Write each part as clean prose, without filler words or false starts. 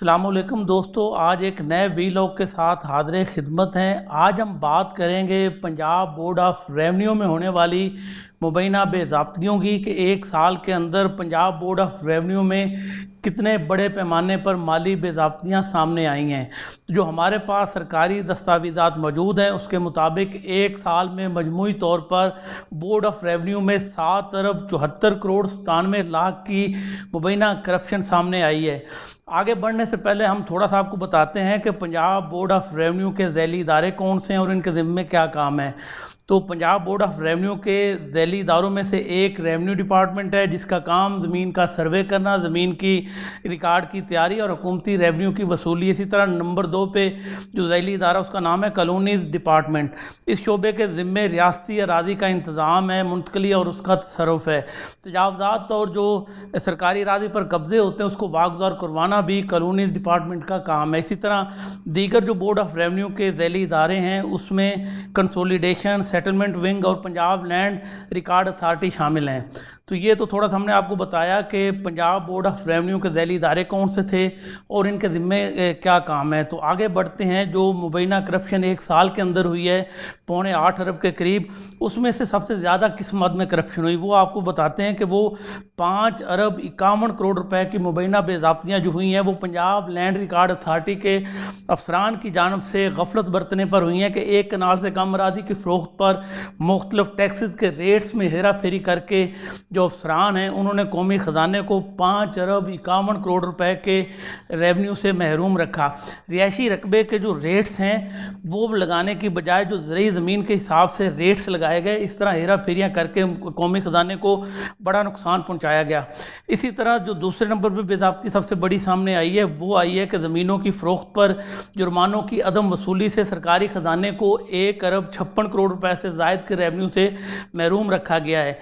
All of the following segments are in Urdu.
السلام علیکم دوستو، آج ایک نئے ویلاگ کے ساتھ حاضر خدمت ہیں۔ آج ہم بات کریں گے پنجاب بورڈ آف ریونیو میں ہونے والی مبینہ بے ضابطگیوں کی کہ ایک سال کے اندر پنجاب بورڈ آف ریونیو میں کتنے بڑے پیمانے پر مالی بے ضابطگیاں سامنے آئی ہیں۔ جو ہمارے پاس سرکاری دستاویزات موجود ہیں اس کے مطابق ایک سال میں مجموعی طور پر بورڈ آف ریونیو میں 7 ارب 74 کروڑ 97 لاکھ کی مبینہ کرپشن سامنے آئی ہے۔ آگے بڑھنے سے پہلے ہم تھوڑا سا آپ کو بتاتے ہیں کہ پنجاب بورڈ آف ریونیو کے ذیلی ادارے کون سے ہیں اور ان کے ذمے میں کیا کام ہے۔ تو پنجاب بورڈ آف ریونیو کے ذیلی اداروں میں سے ایک ریونیو ڈپارٹمنٹ ہے جس کا کام زمین کا سروے کرنا، زمین کی ریکارڈ کی تیاری اور حکومتی ریونیو کی وصولی۔ اسی طرح نمبر 2 پہ جو ذیلی ادارہ اس کا نام ہے کالونیز ڈپارٹمنٹ۔ اس شعبے کے ذمے ریاستی اراضی کا انتظام ہے، منتقلی اور اس کا تصرف ہے۔ تجاوزات اور جو سرکاری اراضی پر قبضے ہوتے ہیں اس کو واگزار کروانا بھی کالونیز ڈپارٹمنٹ کا کام ہے۔ اسی طرح دیگر جو بورڈ آف ریونیو کے ذیلی ادارے ہیں اس میں کنسولیڈیشن، سیٹلمنٹ ونگ اور پنجاب لینڈ ریکارڈ اتھارٹی شامل ہیں۔ تو یہ تو تھوڑا سا ہم نے آپ کو بتایا کہ پنجاب بورڈ آف ریونیو کے ذیلی ادارے کون سے تھے اور ان کے ذمے کیا کام ہے۔ تو آگے بڑھتے ہیں۔ جو مبینہ کرپشن ایک سال کے اندر ہوئی ہے 8.25 ارب کے قریب، اس میں سے سب سے زیادہ کس مد میں کرپشن ہوئی وہ آپ کو بتاتے ہیں کہ وہ 5 ارب 51 کروڑ روپے کی مبینہ بے ضابطگیاں جو ہوئی ہیں وہ پنجاب لینڈ ریکارڈ اتھارٹی کے افسران کی جانب سے غفلت برتنے پر ہوئی ہیں کہ ایک کنال سے کم اراضی کی فروخت پر مختلف ٹیکسز کے ریٹس میں ہیرا پھیری کر کے جو افسران ہیں انہوں نے قومی خزانے کو 5 ارب 51 کروڑ روپے کے ریونیو سے محروم رکھا۔ رہائشی رقبے کے جو ریٹس ہیں وہ لگانے کی بجائے جو زرعی زمین کے حساب سے ریٹس لگائے گئے، اس طرح ہیرا پھیریاں کر کے قومی خزانے کو بڑا نقصان پہنچایا گیا۔ اسی طرح جو دوسرے نمبر پہ بے ضابطگی سب سے بڑی سامنے آئی ہے وہ آئی ہے کہ زمینوں کی فروخت پر جرمانوں کی عدم وصولی سے سرکاری خزانے کو 1 ارب 56 کروڑ روپے سے زائد کے ریونیو سے محروم رکھا گیا ہے۔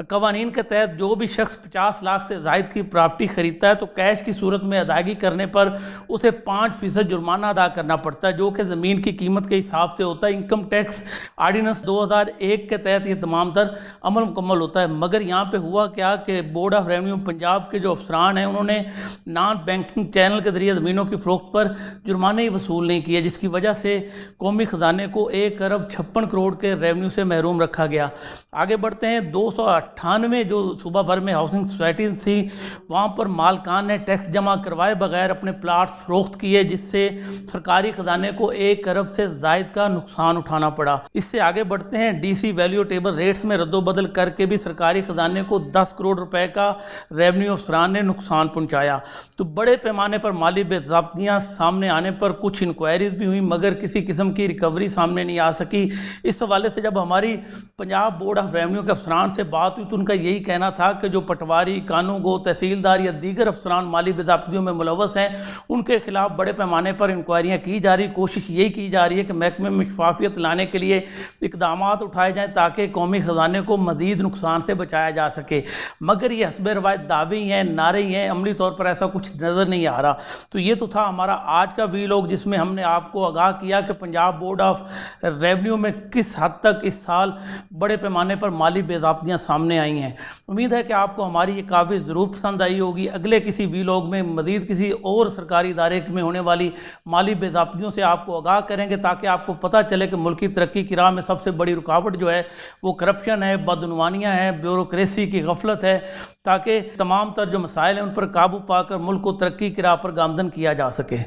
قوانین کے تحت جو بھی شخص 50 لاکھ سے زائد کی پراپرٹی خریدتا ہے تو کیش کی صورت میں ادائیگی کرنے پر اسے 5% جرمانہ ادا کرنا پڑتا ہے جو کہ زمین کی قیمت کے حساب سے ہوتا ہے۔ انکم ٹیکس آرڈیننس 2001 کے تحت یہ تمام تر عمل مکمل ہوتا ہے۔ مگر یہاں پہ ہوا کیا کہ بورڈ آف ریونیو پنجاب کے جو افسران ہیں انہوں نے نان بینکنگ چینل کے ذریعے زمینوں کی فروخت پر جرمانے ہی وصول نہیں کیے، جس کی وجہ سے قومی خزانے کو 1 ارب 56 کروڑ کے ریونیو سے محروم رکھا گیا۔ آگے بڑھتے ہیں۔ 298 جو صوبہ بھر میں ہاؤسنگ سوسائٹیز تھی وہاں پر مالکان نے ٹیکس جمع کروائے بغیر اپنے پلاٹ فروخت کیے، جس سے سرکاری خزانے کو 1 ارب سے زائد کا نقصان اٹھانا پڑا۔ اس سے آگے بڑھتے ہیں۔ D C value table rates میں رد و بدل کر کے بھی سرکاری خزانے کو 10 کروڑ روپے کا ریونیو افسران نے نقصان پہنچایا۔ تو بڑے پیمانے پر مالی بے ضابطگیاں سامنے آنے پر کچھ انکوائریز بھی ہوئیں مگر کسی قسم کی ریکوری سامنے نہیں آ سکی۔ اس حوالے سے جب ہماری پنجاب بورڈ آف ریونیو کے افسران سے بات ہوئی تو ان کا یہی کہنا تھا کہ جو پٹواری، قانون گو، تحصیلدار یا دیگر افسران مالی بے ضابطگیوں میں ملوث ہیں ان کے خلاف بڑے پیمانے پر انکوائریاں کی جا رہی۔ کوشش یہی کی جا رہی ہے کہ محکمے میں شفافیت لانے کے لیے اقدامات اٹھائے جائیں تاکہ قومی خزانے کو مزید نقصان سے بچایا جا سکے۔ مگر یہ حسب روایت دعوے ہیں، نعرے ہیں، عملی طور پر ایسا کچھ نظر نہیں آ رہا۔ تو یہ تو تھا ہمارا آج کا ویلاگ جس میں ہم نے آپ کو آگاہ کیا کہ پنجاب بورڈ آف ریونیو میں کس حد تک اس سال بڑے پیمانے پر مالی بے ضابطگیاں سامنے آئی ہیں۔ امید ہے کہ آپ کو ہماری یہ کاوش ضرور پسند آئی ہوگی۔ اگلے کسی ویلاگ میں مزید کسی اور سرکاری ادارے میں ہونے والی مالی بے ضابطگیوں سے آپ کو آگاہ کریں گے تاکہ آپ کو پتہ چلے کہ ملکی ترقی کی راہ میں سب سے بڑی رکاوٹ جو ہے وہ کرپشن ہے، بدعنوانیاں ہیں، بیوروکریسی کی غفلت ہے، تاکہ تمام تر جو مسائل ہیں ان پر قابو پا کر ملک کو ترقی کی راہ پر گامزن کیا جا سکے۔